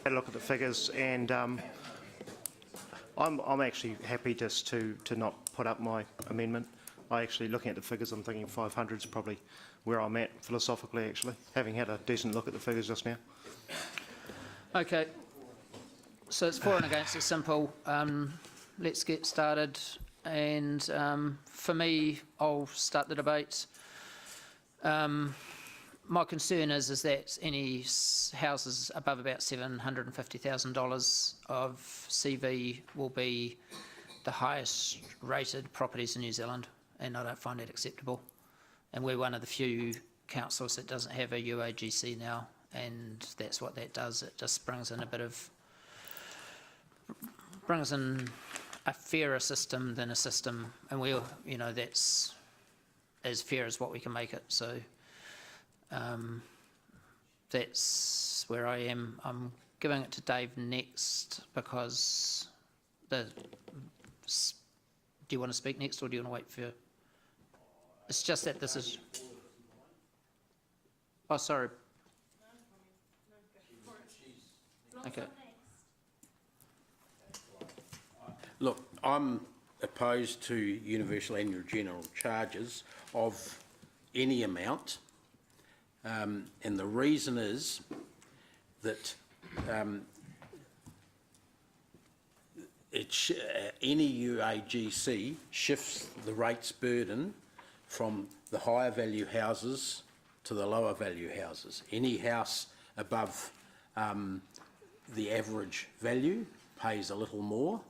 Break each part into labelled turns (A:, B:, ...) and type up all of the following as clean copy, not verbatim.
A: had a look at the figures, and I'm actually happy just to not put up my amendment. Looking at the figures, I'm thinking 500 is probably where I'm at philosophically, actually, having had a decent look at the figures just now.
B: Okay, so it's for and against, it's simple. Let's get started, and for me, I'll start the debate. My concern is that any houses above about $750,000 of CV will be the highest rated properties in New Zealand, and I don't find that acceptable. And we're one of the few councils that doesn't have a UAGC now, and that's what that does. It just brings in a fairer system than a system, and we'll, that's as fair as what we can make it. So that's where I am. I'm giving it to Dave next because do you want to speak next, or do you want to wait for? It's just that this is. Oh, sorry. Okay.
C: Look, I'm opposed to universal annual general charges of any amount, and the reason is that any UAGC shifts the rates burden from the higher value houses to the lower value houses. Any house above the average value pays a little more.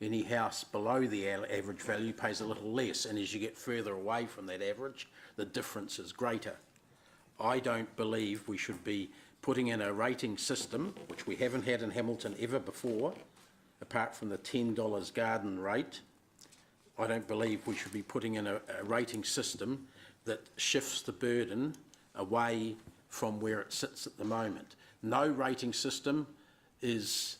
C: Any house below the average value pays a little less, and as you get further away from that average, the difference is greater. I don't believe we should be putting in a rating system, which we haven't had in Hamilton ever before, apart from the $10 garden rate. I don't believe we should be putting in a rating system that shifts the burden away from where it sits at the moment. No rating system is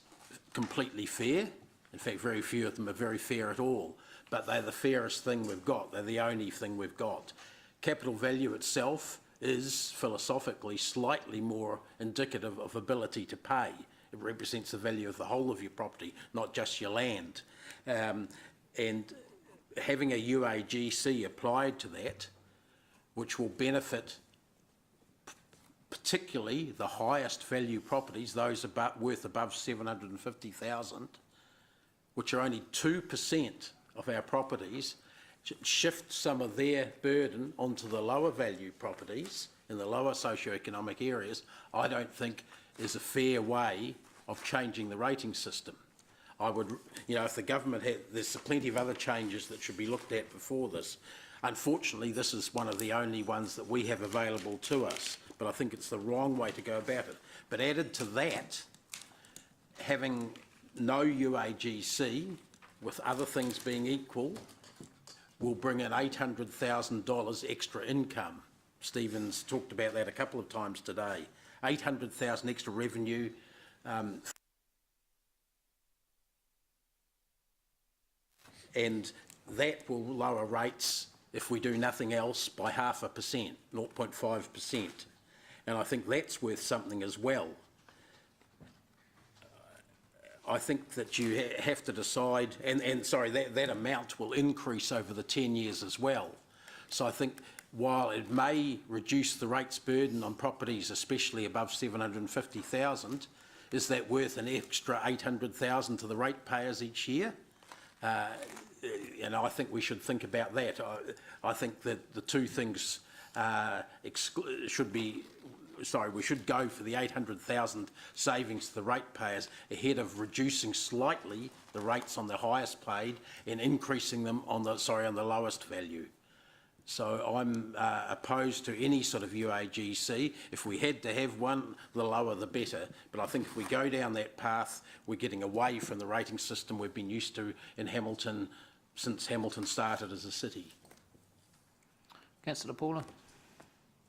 C: completely fair. In fact, very few of them are very fair at all, but they're the fairest thing we've got. They're the only thing we've got. Capital value itself is philosophically slightly more indicative of ability to pay. It represents the value of the whole of your property, not just your land. And having a UAGC applied to that, which will benefit particularly the highest value properties, those worth above 750,000, which are only 2% of our properties, shift some of their burden onto the lower value properties in the lower socioeconomic areas, I don't think is a fair way of changing the rating system. I would, if the government had, there's plenty of other changes that should be looked at before this. Unfortunately, this is one of the only ones that we have available to us, but I think it's the wrong way to go about it. But added to that, having no UAGC, with other things being equal, will bring in $800,000 extra income. Stephen's talked about that a couple of times today. $800,000 extra revenue. And that will lower rates, if we do nothing else, by 0.5%, 0.5%. And I think that's worth something as well. I think that you have to decide, and sorry, that amount will increase over the 10 years as well. So I think while it may reduce the rates burden on properties, especially above 750,000, is that worth an extra 800,000 to the ratepayers each year? And I think we should think about that. I think that the two things should be. Sorry, we should go for the 800,000 savings to the ratepayers ahead of reducing slightly the rates on the highest paid and increasing them on the lowest value. So I'm opposed to any sort of UAGC. If we had to have one, the lower the better. But I think if we go down that path, we're getting away from the rating system we've been used to in Hamilton since Hamilton started as a city.
B: Councillor Paula.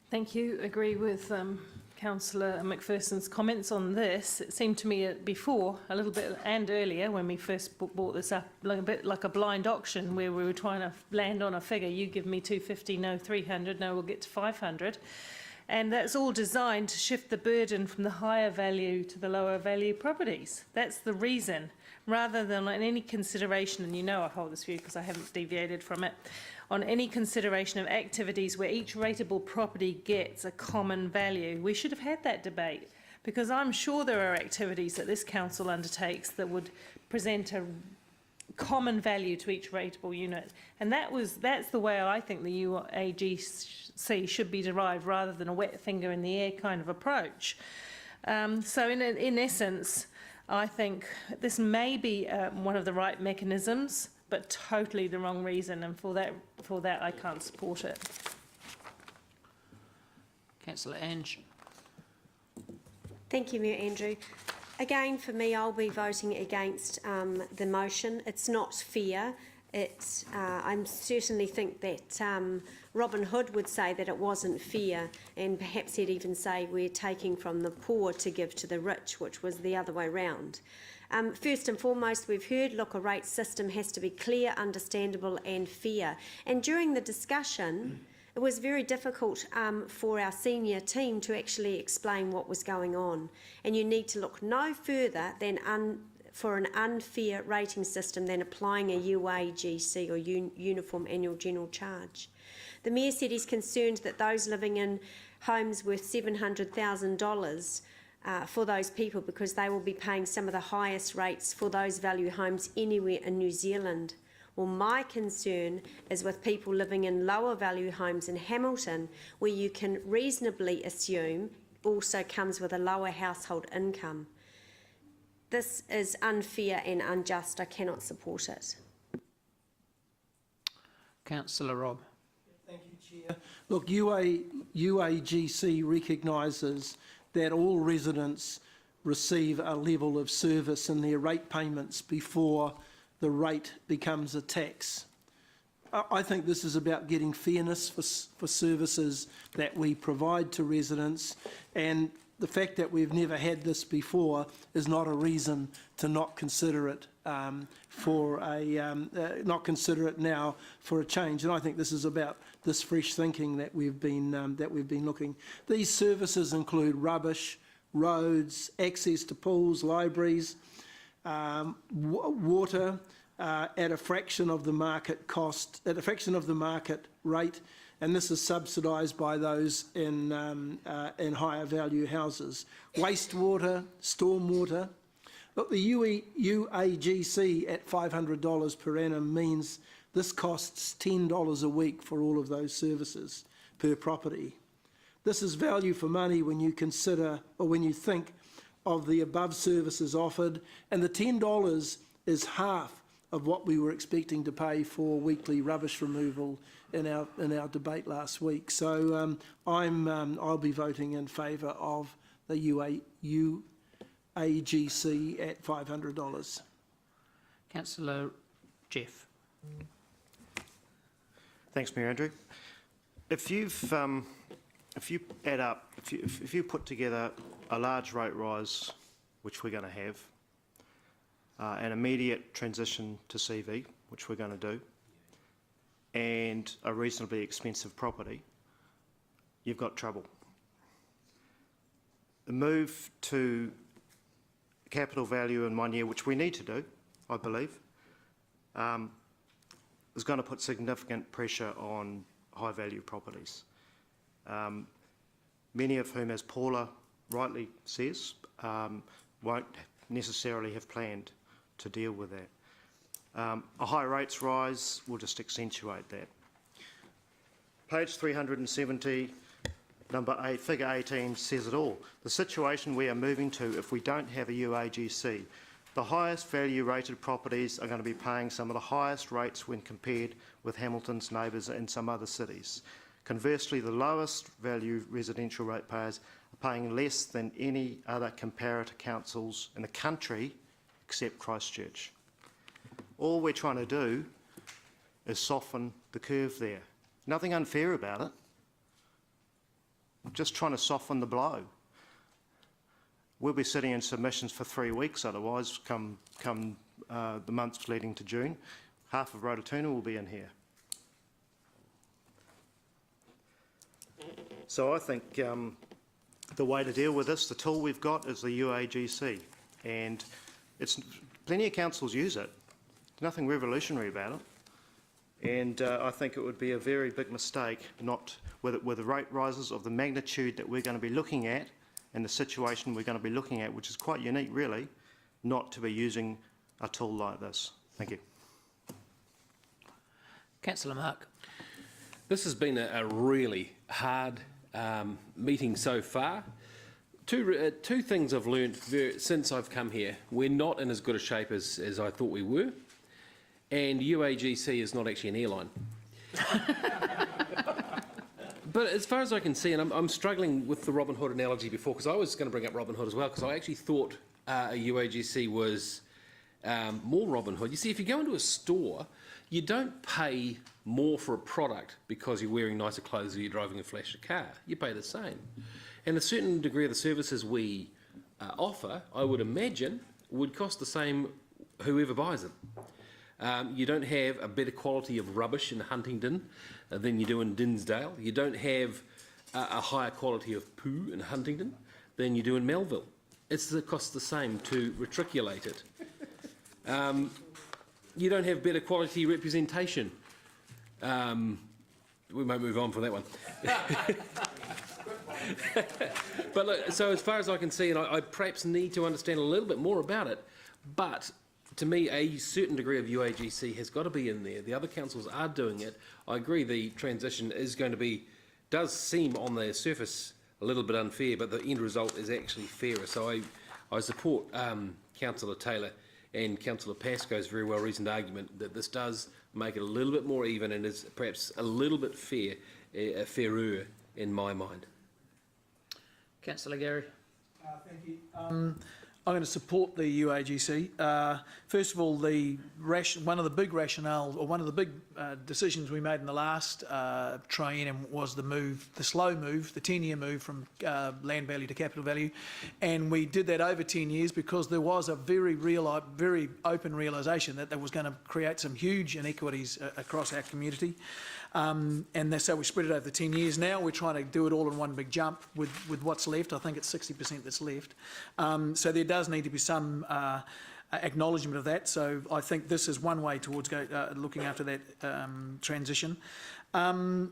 D: Thank you. Agree with Councillor McPherson's comments on this. It seemed to me before, a little bit, and earlier when we first brought this up, like a bit like a blind auction where we were trying to land on a figure. You give me 250, no 300, no we'll get to 500. And that's all designed to shift the burden from the higher value to the lower value properties. That's the reason, rather than on any consideration, and you know I hold this view because I haven't deviated from it, on any consideration of activities where each rateable property gets a common value. We should have had that debate, because I'm sure there are activities that this council undertakes that would present a common value to each rateable unit, and that's the way I think the UAGC should be derived, rather than a wet finger in the air kind of approach. So in essence, I think this may be one of the right mechanisms, but totally the wrong reason, and for that I can't support it.
B: Councillor Ange.
E: Thank you, Mayor Andrew. Again, for me, I'll be voting against the motion. It's not fair. I certainly think that Robin Hood would say that it wasn't fair, and perhaps he'd even say we're taking from the poor to give to the rich, which was the other way round. First and foremost, we've heard, look, a rate system has to be clear, understandable and fair. And during the discussion, it was very difficult for our senior team to actually explain what was going on. And you need to look no further than for an unfair rating system than applying a UAGC or Uniform Annual General Charge. The Mayor said he's concerned that those living in homes worth $700,000 for those people, because they will be paying some of the highest rates for those value homes anywhere in New Zealand. Well, my concern is with people living in lower value homes in Hamilton, where you can reasonably assume also comes with a lower household income. This is unfair and unjust. I cannot support it.
B: Councillor Robb.
F: Thank you, Chair. Look, UAGC recognises that all residents receive a level of service in their rate payments before the rate becomes a tax. I think this is about getting fairness for services that we provide to residents, and the fact that we've never had this before is not a reason to not consider it not consider it now for a change. And I think this is about this fresh thinking that we've been looking. These services include rubbish, roads, access to pools, libraries, water at a fraction of the market cost, at a fraction of the market rate, and this is subsidised by those in higher value houses. Wastewater, stormwater. Look, the UAGC at $500 per annum means this costs $10 a week for all of those services per property. This is value for money when you consider, or when you think of the above services offered, and the $10 is half of what we were expecting to pay for weekly rubbish removal in our debate last week. So I'll be voting in favour of the UAGC at $500.
B: Councillor Jeff.
A: Thanks, Mayor Andrew. If you add up, if you put together a large rate rise, which we're going to have, an immediate transition to CV, which we're going to do, and a reasonably expensive property, you've got trouble. The move to capital value in 1 year, which we need to do, I believe, is going to put significant pressure on high value properties. Many of whom, as Paula rightly says, won't necessarily have planned to deal with that. A high rates rise will just accentuate that. Page 370, number 8, figure 18 says it all. The situation we are moving to if we don't have a UAGC, the highest value rated properties are going to be paying some of the highest rates when compared with Hamilton's neighbours and some other cities. Conversely, the lowest value residential rate payers are paying less than any other comparator councils in the country except Christchurch. All we're trying to do is soften the curve there. Nothing unfair about it. Just trying to soften the blow. We'll be sitting in submissions for 3 weeks otherwise, come the months leading to June. Half of Rototuna will be in here. So I think the way to deal with this, the tool we've got is the UAGC, and it's plenty of councils use it. There's nothing revolutionary about it, and I think it would be a very big mistake not with the rate rises of the magnitude that we're going to be looking at and the situation we're going to be looking at, which is quite unique really, not to be using a tool like this. Thank you.
B: Councillor Mark.
C: This has been a really hard meeting so far. Two things I've learned since I've come here. We're not in as good a shape as I thought we were, and UAGC is not actually an airline. But as far as I can see, and I'm struggling with the Robin Hood analogy before, because I was going to bring up Robin Hood as well, because I actually thought a UAGC was more Robin Hood. You see, if you go into a store, you don't pay more for a product because you're wearing nicer clothes or you're driving a flashy car. You pay the same. And a certain degree of the services we offer, I would imagine, would cost the same whoever buys them. You don't have a better quality of rubbish in Huntingdon than you do in Dinsdale. You don't have a higher quality of poo in Huntingdon than you do in Melville. It's costs the same to retriculate it. You don't have better quality representation. We might move on from that one. But look, so as far as I can see, and I perhaps need to understand a little bit more about it, but to me, a certain degree of UAGC has got to be in there. The other councils are doing it. I agree the transition is going to be, does seem on the surface a little bit unfair, but the end result is actually fairer. So I support Councillor Taylor and Councillor Pascoe's very well-reasoned argument that this does make it a little bit more even and is perhaps a little bit fairer in my mind.
B: Councillor Gary.
G: Thank you. I'm going to support the UAGC. First of all, one of the big rationale, or one of the big decisions we made in the last triennium was the slow move, the 10-year move from land value to capital value, and we did that over 10 years because there was a very open realisation that was going to create some huge inequities across our community. So we spread it over the 10 years. Now we're trying to do it all in one big jump with what's left. I think it's 60% that's left. So there does need to be some acknowledgement of that. So I think this is one way towards looking after that transition. And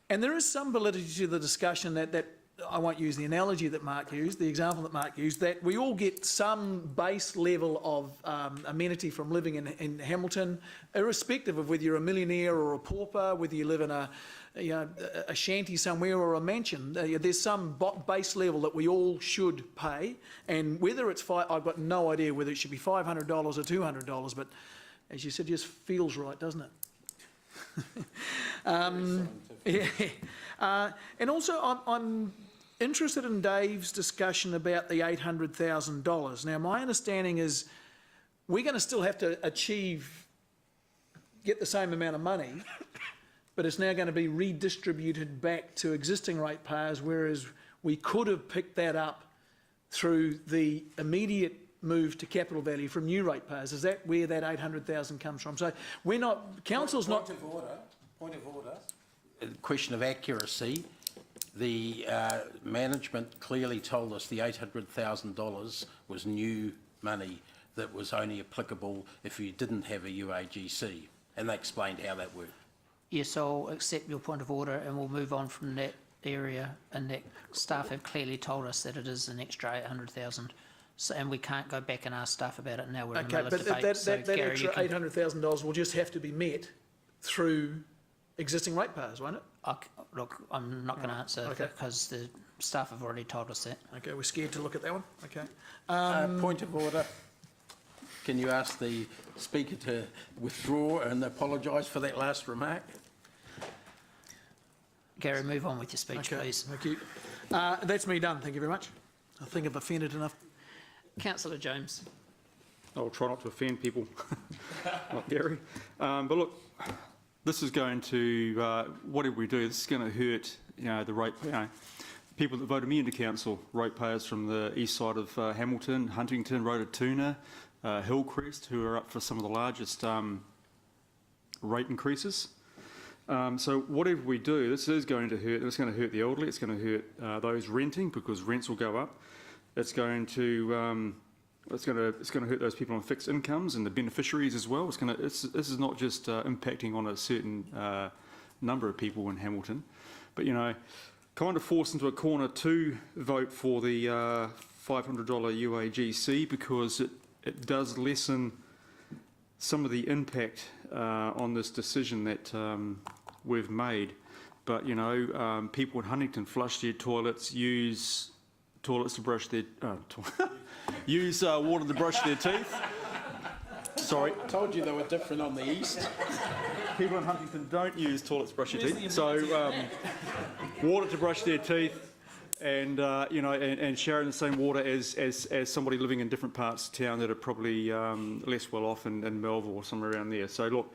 G: there is some validity to the discussion that I won't use the analogy that Mark used, the example that Mark used, that we all get some base level of amenity from living in Hamilton, irrespective of whether you're a millionaire or a pauper, whether you live in a shanty somewhere or a mansion. There's some base level that we all should pay, and whether it's I've got no idea whether it should be $500 or $200, but as you said, it just feels right, doesn't it? And also, I'm interested in Dave's discussion about the $800,000. Now, my understanding is we're going to still have to get the same amount of money, but it's now going to be redistributed back to existing ratepayers, whereas we could have picked that up through the immediate move to capital value from new ratepayers. Is that where that $800,000 comes from? So we're not, council's not...
C: Point of order. Question of accuracy. The management clearly told us the $800,000 was new money that was only applicable if you didn't have a UAGC, and they explained how that worked.
B: Yes, I'll accept your point of order and we'll move on from that area, and that staff have clearly told us that it is an extra $800,000. So, and we can't go back and ask staff about it now. We're in the middle of debate.
G: That extra $800,000 will just have to be met through existing ratepayers, won't it?
B: Look, I'm not going to answer because the staff have already told us that.
G: Okay, we're scared to look at that one. Okay.
C: Point of order. Can you ask the Speaker to withdraw and apologise for that last remark?
B: Gary, move on with your speech, please.
G: Thank you. That's me done. Thank you very much. I think I've offended enough.
B: Councillor Jones.
H: I'll try not to offend people, not Gary. But look, this is going to, whatever we do, this is going to hurt, the people that voted me into council, ratepayers from the east side of Hamilton, Huntington, Rototuna, Hillcrest, who are up for some of the largest rate increases. So whatever we do, this is going to hurt. It's going to hurt the elderly. It's going to hurt those renting because rents will go up. It's going to hurt those people on fixed incomes and the beneficiaries as well. This is not just impacting on a certain number of people in Hamilton, but kind of forced into a corner to vote for the $500 UAGC because it does lessen some of the impact on this decision that we've made. But people in Huntington flush their toilets, use toilets to brush their use water to brush their teeth. Sorry,
C: I told you they were different on the east.
H: people in Huntington don't use toilets to brush their teeth. So water to brush their teeth, and and sharing the same water as somebody living in different parts of town that are probably less well off in Melville or somewhere around there. So look,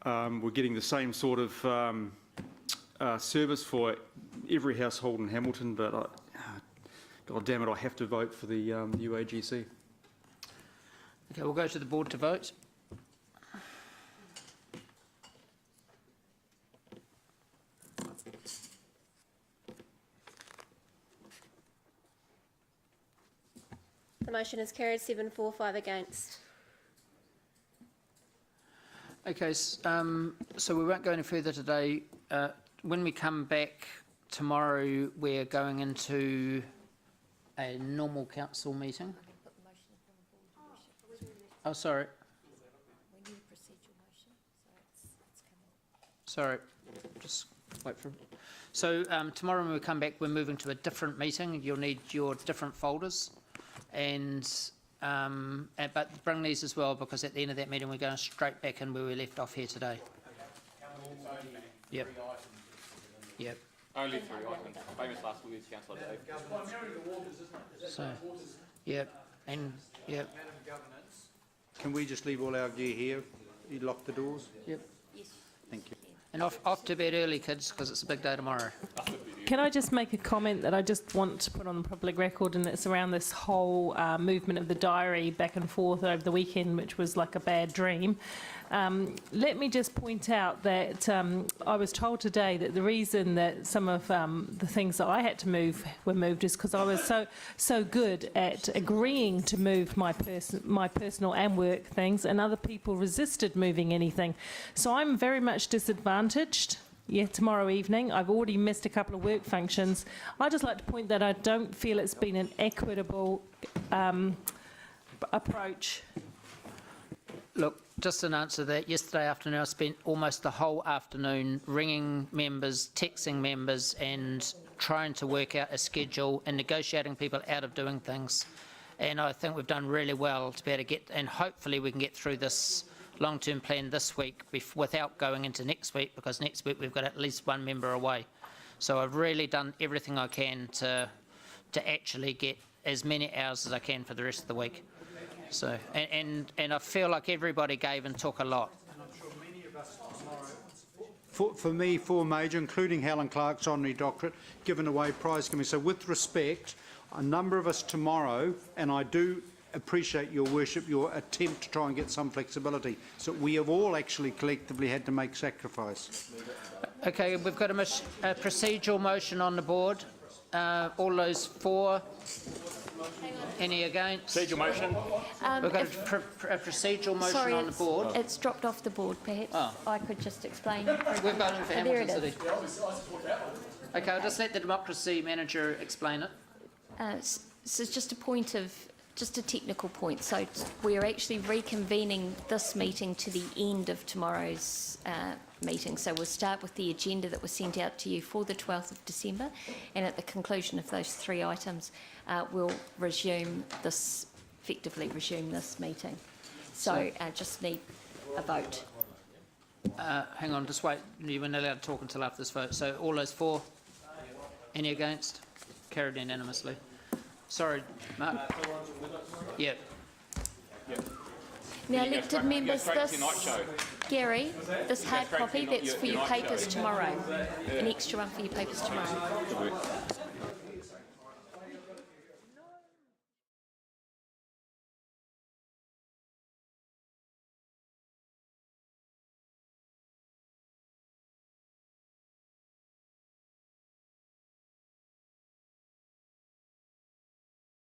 H: we're getting the same sort of service for every household in Hamilton, but God damn it, I have to vote for the UAGC.
B: Okay, we'll go to the board to vote.
I: The motion is carried 7-4, 5 against.
B: Okay, so we won't go any further today. When we come back tomorrow, we're going into a normal council meeting. Oh, sorry. Sorry, just wait for. So tomorrow when we come back, we're moving to a different meeting. You'll need your different folders, but bring these as well because at the end of that meeting we're going straight back in where we left off here today. Yep. Yep.
J: Only 3 items. Famous last week's councillor Dave.
B: So, yep, and yep.
A: Can we just leave all our gear here? You lock the doors?
B: Yep.
A: Thank you.
B: And off to bed early, kids, because it's a big day tomorrow.
D: Can I just make a comment that I just want to put on the public record, and it's around this whole movement of the diary back and forth over the weekend, which was like a bad dream. Let me just point out that I was told today that the reason that some of the things that I had to move were moved is because I was so good at agreeing to move my personal and work things, and other people resisted moving anything. So I'm very much disadvantaged. Yeah, tomorrow evening. I've already missed a couple of work functions. I'd just like to point that I don't feel it's been an equitable approach.
B: Look, just an answer to that. Yesterday afternoon, I spent almost the whole afternoon ringing members, texting members, and trying to work out a schedule and negotiating people out of doing things. And I think we've done really well to be able to get, and hopefully we can get through this long-term plan this week without going into next week, because next week we've got at least one member away. So I've really done everything I can to actually get as many hours as I can for the rest of the week. So and I feel like everybody gave and took a lot.
A: For me, 4 major, including Helen Clark's honorary doctorate, given away prize committee. So with respect, a number of us tomorrow, and I do appreciate your worship, your attempt to try and get some flexibility. So we have all actually collectively had to make sacrifice. Okay,
B: we've got a procedural motion on the board. All those for? Any against?
J: Procedural motion.
B: We've got a procedural motion on the board.
I: It's dropped off the board. Perhaps I could just explain.
B: We're voting for
I: There
B: Hamilton
I: it
B: City. Okay, I'll just let the democracy manager explain it.
I: So it's just a technical point. So we're actually reconvening this meeting to the end of tomorrow's meeting. So we'll start with the agenda that was sent out to you for the 12th of December, and at the conclusion of those 3 items, we'll effectively resume this meeting. So I just need a vote.
B: Hang on, just wait. You weren't allowed to talk until after this vote. So all those for? Any against? Carried unanimously. Sorry, Mark. Yep.
I: Now, elected members, Gary, this hard copy, that's for your papers tomorrow. An extra one for your papers tomorrow.